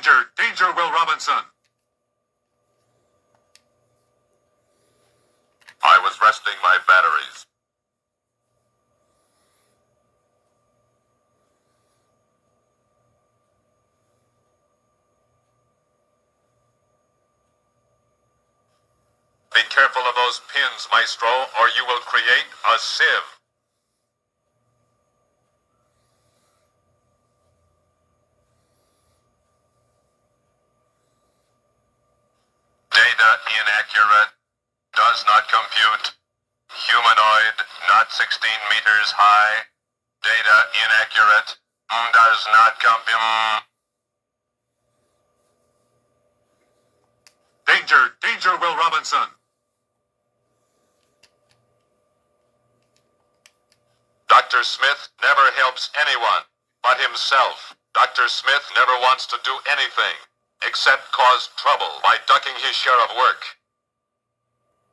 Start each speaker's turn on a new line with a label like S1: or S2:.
S1: Danger! Danger, Will Robinson!
S2: I was resting my batteries. Be careful of those pins, Maestro, or you will create a sieve. Data inaccurate. Does not compute. Humanoid, not 16 meters high. Data inaccurate. Does not compute.
S1: Danger! Danger, Will Robinson!
S2: Dr. Smith never helps anyone but himself. Dr. Smith never wants to do anything except cause trouble by ducking his share of work.